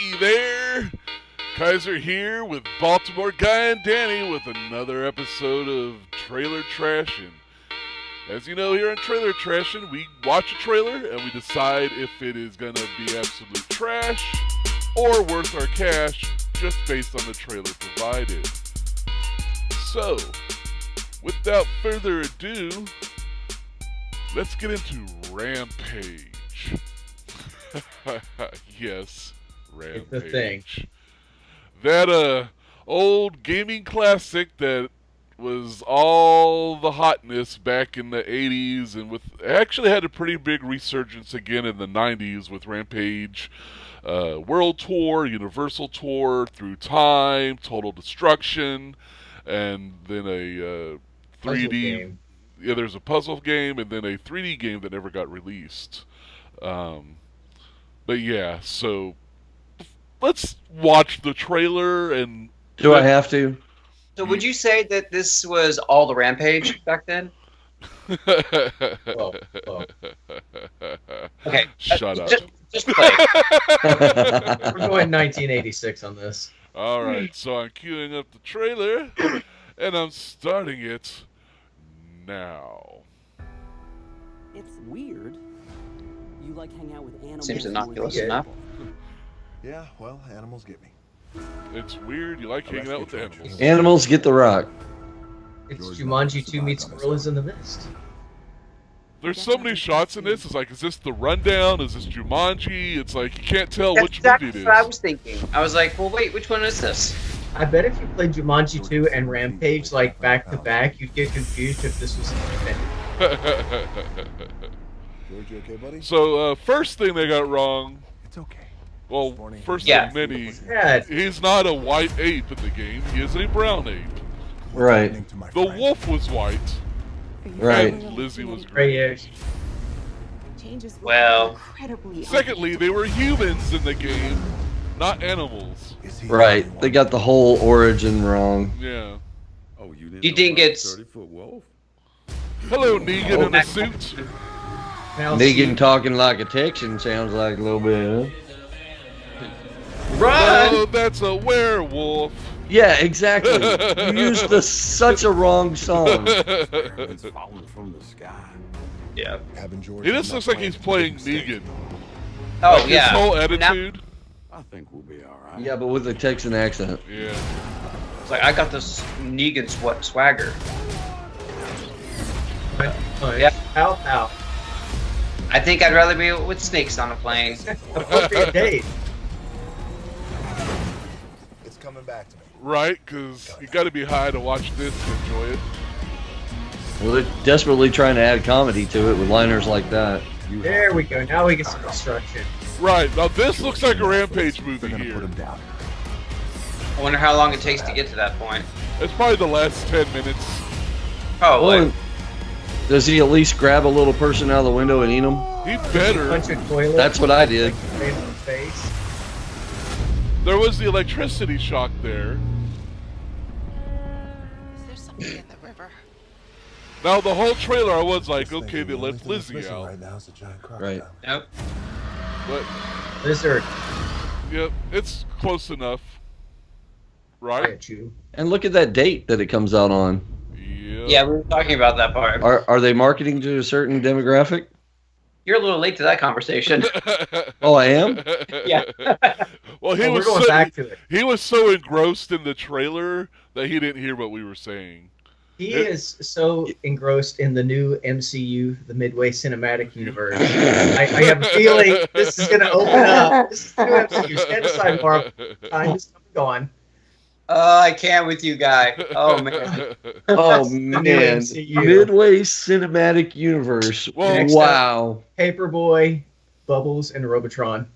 Hey there! Kaiser here with Baltimore Guy and Danny with another episode of Trailer Trashin. As you know, here on Trailer Trashin, we watch a trailer and we decide if it is going to be absolute trash or worth our cash just based on the trailer provided. So, without further ado, let's get into Rampage. Yes, Rampage. It's a thing. That old gaming classic that was all the hotness back in the 80s and actually had a pretty big resurgence again in the 90s with Rampage, World Tour, Universal Tour, Through Time, Total Destruction, and then a 3D game. Yeah, there's a puzzle game and then a 3D game that never got released. But yeah, so let's watch the trailer and... Do I have to? So would you say that this was all the Rampage back then? Whoa. Okay. Shut up. Just play. We're going 1986 on this. Alright, so I'm queuing up the trailer, and I'm starting it now. It's weird. You like hang out with animals. Seems innocuous Yeah. enough. Yeah, well, animals get me. It's weird, you like hanging out with animals. Animals get the rock. It's Jumanji 2 meets Gorillas in the Mist. There's so many shots in this, it's like, is this the rundown? Is this Jumanji? It's like, you can't tell That's which exactly movie it what I is. was thinking. I was like, well, wait, which one is this? I bet if you played Jumanji 2 and Rampage like back to back, you'd get confused if this was independent. George, you okay, buddy? So, first thing they got wrong, It's okay. well, first Yeah. of many, Yeah, he's not a white ape in the game, he is a brown ape. Right. The wolf was white, Right. and Lizzie was green. grayish. Well, Secondly, they were humans in the game, not animals. Right. They got the whole origin wrong. Yeah. Oh, you didn't. You know think about it's- 30-foot wolf? Hello, Negan in a suit. Now Negan talking like a Texan sounds like a little bit, huh? run! Oh, that's a werewolf. Yeah, exactly. You used such a wrong song. It's falling from the sky. Yeah. Having George He just looks like he's playing Negan. Oh, Like yeah. his whole Now- attitude. I think we'll be all right. Yeah, but with a Texan accent. Yeah. It's like, I got this Negan swagger. Yeah. Out, out. I think I'd rather be with snakes on a plane. Appropriate date. It's coming back to me. Right, because you got to be high to watch this to enjoy it. Well, they're desperately trying to add comedy to it with liners like that. There we go. Now we get some destruction. Right, now this looks like a Rampage movie They're gonna put here. him down. I wonder how long it takes to get to that point. It's probably the last 10 minutes. Probably. Well, does he at least grab a little person out of the window and eat them? He better. Punch a toilet. That's what I did. Right in the face. There was the electricity shock there. Is there something in the river? Now, the whole trailer, I was like, Just okay, thinking they the only left thing that's Lizzie missing out. Right now is a giant crocodile. Right. Nope. But, Lizard. yep, it's close enough. Right? At you. And look at that date that it comes out on. Yep. Yeah, we were talking about that part. Are they marketing to a certain demographic? You're a little late to that conversation. Oh, I am? Yeah. Well, he Oh, we're was going so, back to it. he was so engrossed in the trailer that he didn't hear what we were saying. He is so engrossed in the new MCU, the Midway Cinematic Universe. I have a feeling this is going to open up. This is the new MCU. Stand aside, Marv. Time is gone. I can't with you, guy. Oh, man. Oh, That's the new man. MCU. Midway Cinematic Universe. Well, Next Wow. Paperboy, Bubbles, and Robotron.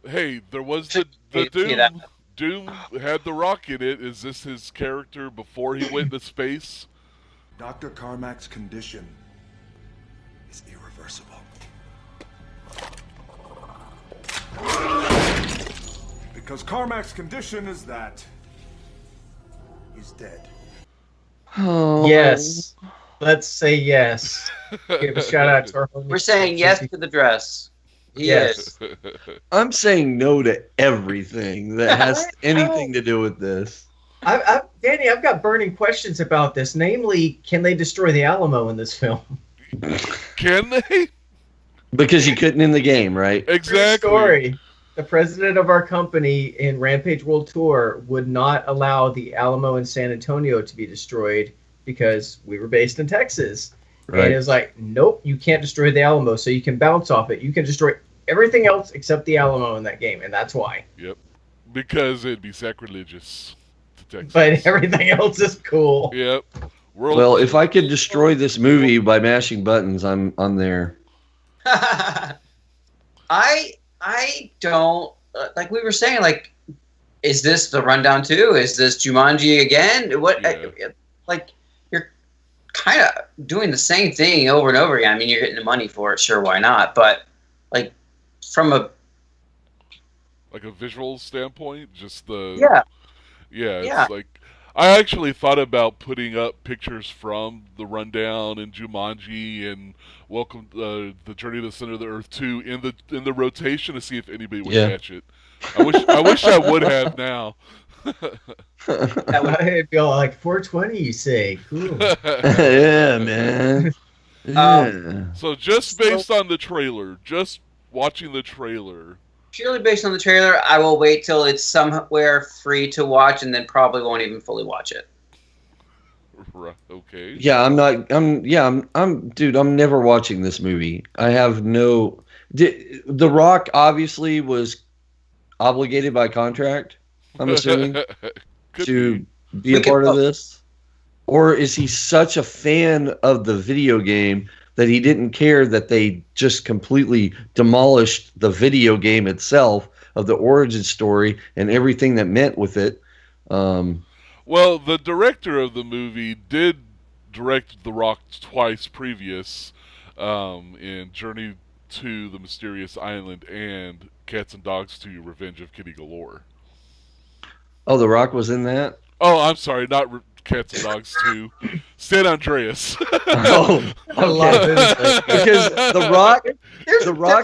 Hey, there was the See Doom. that? Doom had the rock in it. Is this his character before he went to space? Dr. Carmack's condition is irreversible. Because Carmack's condition is that he's dead. Oh. Yes. Let's say yes. Give a shout out to our homie. We're saying yes to the dress. He Yes. is. I'm saying no to everything that has anything to do with this. Danny, I've got burning questions about this. Namely, can they destroy the Alamo in this film? Can they? Because you couldn't in the game, right? True Exactly. story. The president of our company in Rampage World Tour would not allow the Alamo in San Antonio to be destroyed because we were based in Texas. Right. And it was like, nope, you can't destroy the Alamo, so you can bounce off it. You can destroy everything else except the Alamo in that game, and that's why. Yep. Because it'd be sacrilegious to Texas. But everything else is cool. Yep. Well, if I could destroy this movie by mashing buttons, I'm there. I don't like we were saying. Like, is this the Rundown 2? Is this Jumanji again? What? Yeah. Like, you're kind of doing the same thing over and over again. I mean, you're getting the money for it, sure, why not? But like, from a visual standpoint, just the yeah. It's like I actually thought about putting up pictures from the Rundown and Jumanji and Welcome the Journey to the Center of the Earth 2 in the rotation to see if anybody would catch it. I wish I would have now. That would be all like 420, you say. Cool. Yeah, man. Yeah. So just based on the trailer, just watching the trailer. Purely based on the trailer, I will wait till it's somewhere free to watch, and then probably won't even fully watch it. Right, okay. Yeah, I'm never watching this movie. I have no. The Rock obviously was obligated by contract, I'm assuming, to be a part of this. Or is he such a fan of the video game that he didn't care that they just completely demolished the video game itself of the origin story and everything that meant with it? Well, the director of the movie did direct The Rock twice previous in Journey to the Mysterious Island and Cats and Dogs 2 Revenge of Kitty Galore. Oh, The Rock was in that? Oh, I'm sorry, not Cats and Dogs 2. San Andreas. Oh, I love okay. it. Because The Rock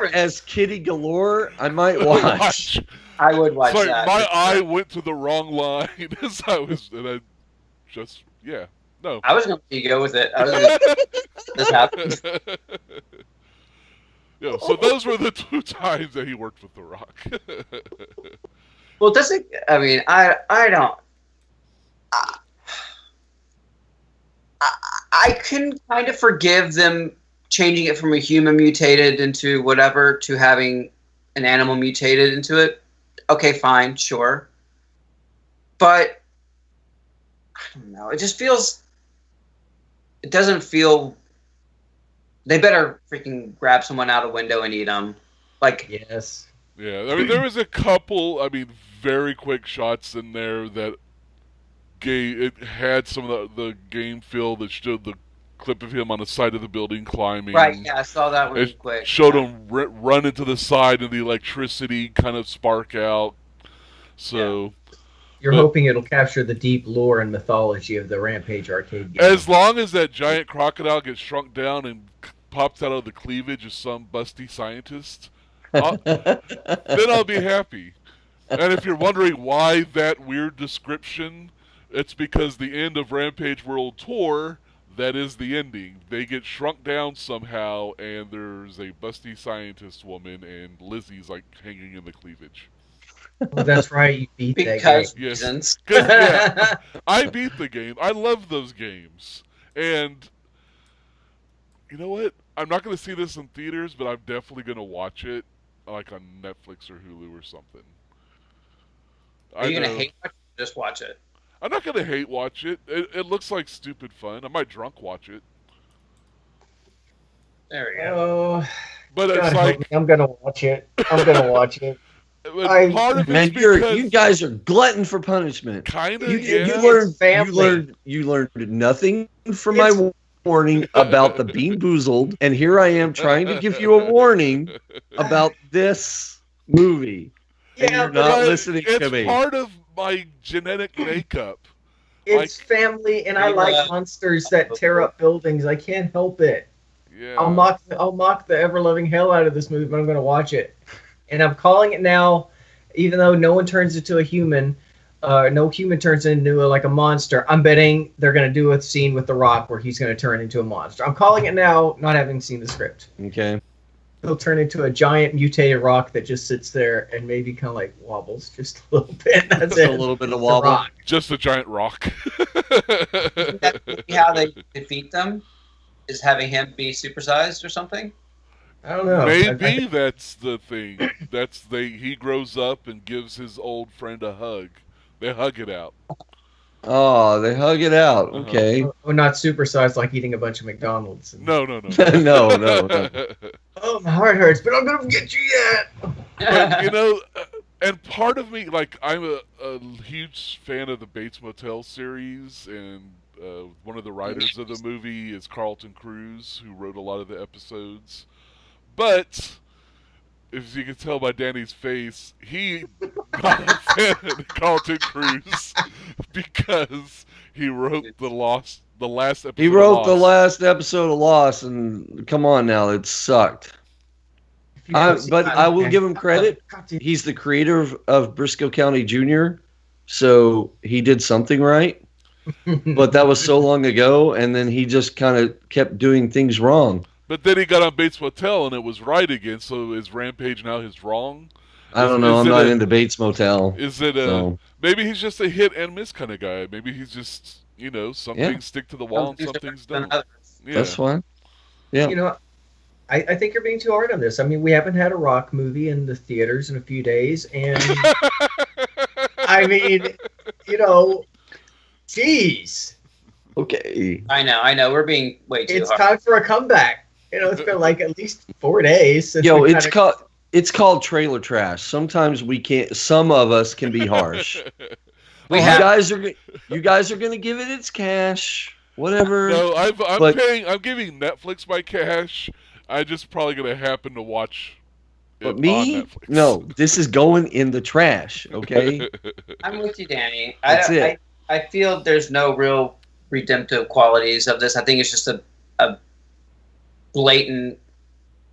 difference. as Kitty Galore, I might watch. I would watch Sorry, that. my eye went to the wrong line as I was, and I just, no. I was going to go with it. I was gonna, this happened. Yeah, so those were the 2 times that he worked with The Rock. Well, doesn't I mean I don't. I can kind of forgive them changing it from a human mutated into whatever to having an animal mutated into it. Okay, fine, sure. But I don't know. It just feels. It doesn't feel. They better freaking grab someone out a window and eat them. Like, Yes. Yeah, I mean, there was a couple, very quick shots in there that it had some of the game feel that showed the clip of him on the side of the building climbing. right? Yeah, I saw that one It quick. showed Yeah. him run into the side and the electricity kind of spark out. So, You're But- hoping it'll capture the deep lore and mythology of the Rampage arcade game. as long as that giant crocodile gets shrunk down and pops out of the cleavage of some busty scientist, then I'll be happy. And if you're wondering why that weird description, it's because the end of Rampage World Tour, that is the ending. They get shrunk down somehow, and there's a busty scientist woman, and Lizzie's like hanging in the cleavage. Well, that's right. You beat that Because game. Yes. reasons. 'Cause, yeah, I beat the game. I love those games. And you know what? I'm not going to see this in theaters, but I'm definitely going to watch it like on Netflix or Hulu or something. Are you I gonna know- hate watch it or just watch it? I'm not going to hate watch it. It looks like stupid fun. I might drunk watch it. There we go. Oh, But God it's help like me. I'm gonna watch it. I'm gonna watch it. but part of Man, it's because you guys are glutton for punishment. kind of You, yeah. you learned nothing from my warning about the Bean Boozled, and here I am trying to give you a warning about this movie. And Yeah, you're but not But listening it's to me. part of my genetic makeup. it's family, and I like monsters that tear up buildings. I can't help it. Yeah. I'll mock the ever loving hell out of this movie, but I'm gonna watch it. And I'm calling it now, even though no one turns into a human. No human turns into a monster. I'm betting they're gonna do a scene with The Rock where he's gonna turn into a monster. I'm calling it now, not having seen the script. Okay. He'll turn into a giant mutated rock that just sits there and maybe kind of like wobbles just a little bit. That's it. A little bit of The wobble. Rock. Just a giant rock. That maybe how they defeat them is having him be supersized or something. I don't know. Maybe that's the thing. He grows up and gives his old friend a hug. They hug it out. Oh, they hug it out. Uh-huh. Okay. Oh, not supersized like eating a bunch of McDonald's. No. No. Oh, my heart hurts, but I'm gonna get you yet. But, and part of me, like, I'm a huge fan of the Bates Motel series, and one of the writers of the movie is Carlton Cruise, who wrote a lot of the episodes. But, as you can tell by Danny's face, he not a fan of Carlton Cruise because he wrote the last episode. He wrote of the Lost. last episode of Lost, and come on now, it sucked. But I will give him credit. He's the creator of Briscoe County Jr., so he did something right. But that was so long ago, and then he just kind of kept doing things wrong. But then he got on Bates Motel, and it was right again. So is Rampage now his wrong? I don't know. I'm not into Bates Motel. Is it maybe he's just a hit and miss kind of guy? Maybe he's just some things stick to the wall and some things don't. Yeah. That's fine. Yeah. I think you're being too hard on this. I mean, we haven't had a Rock movie in the theaters in a few days, and I mean, jeez. Okay. I know. We're being way too It's hard. time for a comeback. It's been like at least 4 days since Yo, we it's called trailer trash. Sometimes we can't. Some of us can be harsh. You guys are gonna give it its cash. Whatever. No, I'm giving Netflix my cash. I just probably gonna happen to watch it But on me? Netflix. No, this is going in the trash. Okay. I'm with you, Danny. That's it. I feel there's no real redemptive qualities of this. I think it's just a blatant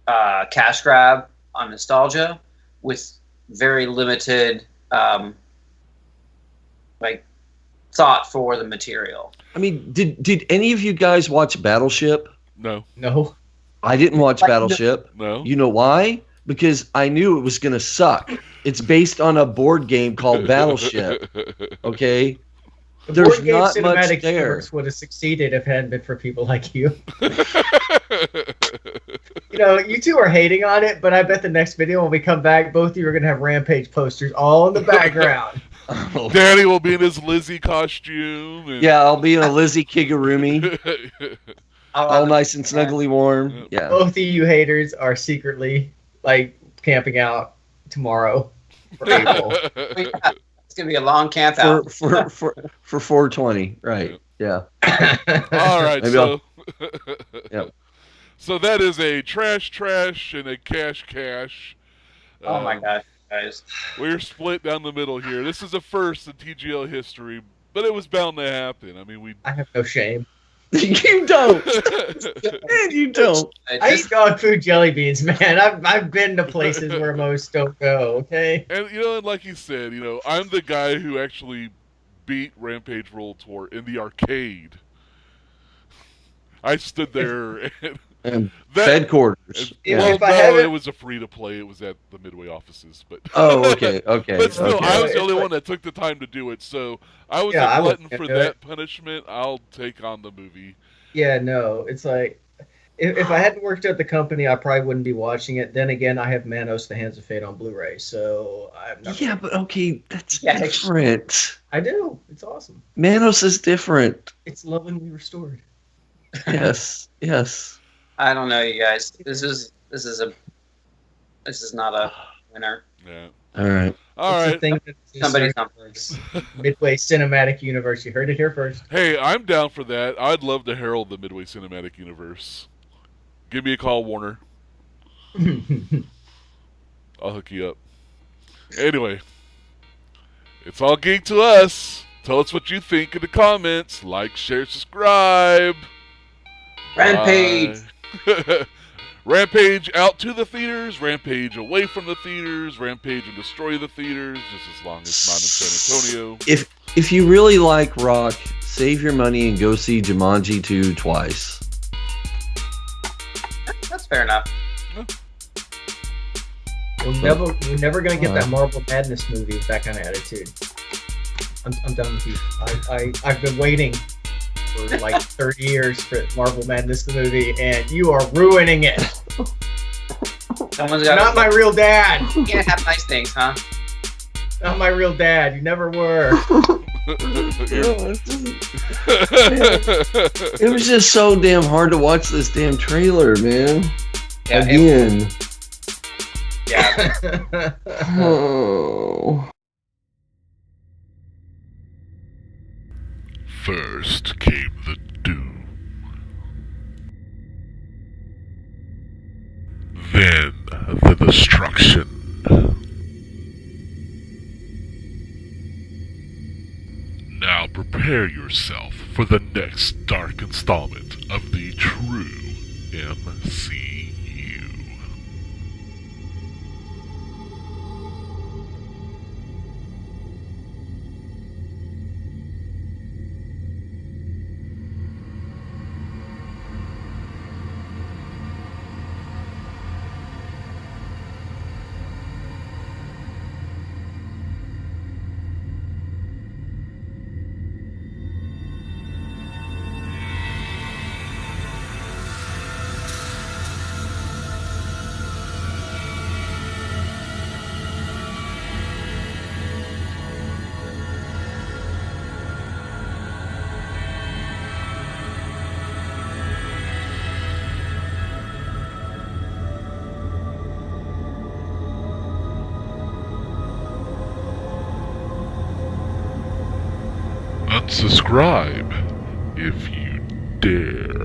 cash grab on nostalgia with very limited thought for the material. I mean, did any of you guys watch Battleship? No. I didn't watch Battleship. No. You know why? Because I knew it was going to suck. It's based on a board game called Battleship. Okay? The There's board game not much cinematic there. universe would have succeeded if it hadn't been for people like you. You two are hating on it, but I bet the next video when we come back, both of you are going to have Rampage posters all in the background. Oh. Danny will be in his Lizzie costume. And... Yeah, I'll be in a Lizzie Kigurumi. All nice and snuggly warm. Yeah. Both of you haters are secretly camping out tomorrow for April. It's gonna be a long camp out for 420, right? Yeah. All right. Maybe Yep. So that is a trash and a cash. Oh my gosh, guys. We're split down the middle here. This is a first in TGL history, but it was bound to happen. I mean, I have no shame. You don't. Man, you don't. I eat dog food jelly beans, man. I've been to places where most don't go, okay? And and like you said, I'm the guy who actually beat Rampage World Tour in the arcade. I stood there and fed quarters. It was a free to play. It was at the Midway offices, but okay. But still, okay. I was the only one that took the time to do it, so I was a glutton for that punishment. I'll take on the movie. Yeah, no, it's like if I hadn't worked at the company, I probably wouldn't be watching it. Then again, I have Manos: The Hands of Fate on Blu-ray, so I'm not. Yeah, but okay, that's different. I do. It's awesome. Manos is different. It's lovingly restored. Yes. I don't know, you guys. This is not a winner. Yeah. All right. Somebody's not. Midway Cinematic Universe. You heard it here first. Hey, I'm down for that. I'd love to herald the Midway Cinematic Universe. Give me a call, Warner. I'll hook you up. Anyway, it's all geek to us. Tell us what you think in the comments. Like, share, subscribe. Rampage. Bye. Rampage out to the theaters, Rampage away from the theaters, Rampage and destroy the theaters, just as long as it's not in San Antonio. If you really like rock, save your money and go see Jumanji 2 twice. That's fair enough. We're never gonna get that Marble Madness movie with that kind of attitude. I'm done with you. I've been waiting for like 30 years for Marble Madness the movie, and you are ruining it. Someone's got Not my real dad. You can't have nice things, huh? Not my real dad. You never were. It was just so damn hard to watch this damn trailer, man. Yeah, Again. Yeah. Oh. First came the doom. Then the destruction. Now prepare yourself for the next dark installment of the true MCU. Unsubscribe if you dare.